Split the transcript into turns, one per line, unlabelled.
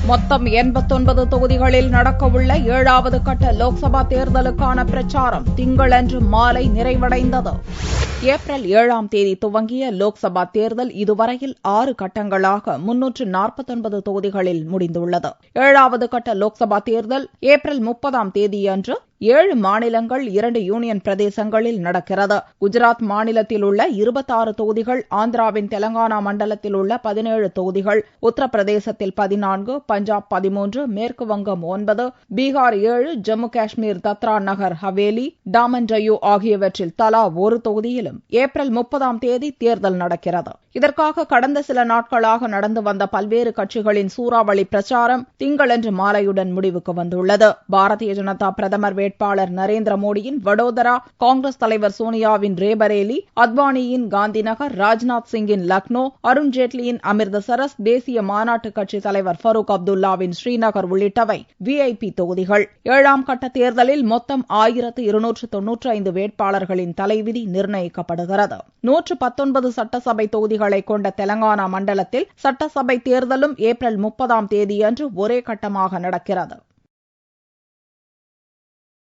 மொத்தம் 89 தொகுதிகளில் நடக்கவுள்ள 7வது கட்ட லோக்சபா தேர்தலுக்கான பிரச்சாரம் திங்களன்று மாலை நிறைவடைந்தது. ஏப்ரல் 7ஆம் தேதி துவங்கிய லோக்சபா தேர்தல் இதுவரையில் 6 கட்டங்களாக 349 தொகுதிகளில் முடிந்துள்ளது. 7வது கட்ட லோக்சபா தேர்தல் ஏப்ரல் 30ஆம் தேதியன்று 7 மாநிலங்கள் 2 யூனியன் பிரதேசங்களில் நடக்கிறது. குஜராத் மாநிலத்தில் உள்ள 26 தொகுதிகள், ஆந்திராவின் தெலங்கானா மண்டலத்தில் உள்ள 17 தொகுதிகள், உத்தரப்பிரதேசத்தில் 14, பஞ்சாப் 13, மேற்கு வங்கம் 9, பீகார் 7, ஜம்மு காஷ்மீர், தத்ரா நகர் ஹவேலி, டாமன் டையூ ஆகியவற்றில் தலா ஒரு தொகுதியிலும் ஏப்ரல் 30ஆம் தேதி தேர்தல் நடக்கிறது. இதற்காக கடந்த சில நாட்களாக நடந்து வந்த பல்வேறு கட்சிகளின் சூறாவளி பிரச்சாரம் திங்களன்று மாலையுடன் முடிவுக்கு வந்துள்ளது. பாரதிய ஜனதா பிரதமர் வேட்பாளர் நரேந்திர மோடியின் வடோதரா, காங்கிரஸ் தலைவர் சோனியாவின் ரேபரேலி, அத்வானியின் காந்திநகர், ராஜ்நாத் சிங்கின் லக்னோ, அருண்ஜேட்லியின் அமிர்தசரஸ், தேசிய மாநாட்டு கட்சி தலைவர் ஃபரூக் அப்துல்லாவின் ஸ்ரீநகர் உள்ளிட்டவை விஐபி தொகுதிகள். 7ஆம் கட்ட தேர்தலில் மொத்தம் 1295 வேட்பாளர்களின் தலைவிதி நிர்ணயிக்கப்படுகிறது. 119 சட்டசபை தொகுதிகளை கொண்ட தெலங்கானா மண்டலத்தில் சட்டசபை தேர்தலும் ஏப்ரல் 30ஆம் தேதியன்று ஒரே கட்டமாக நடக்கிறது.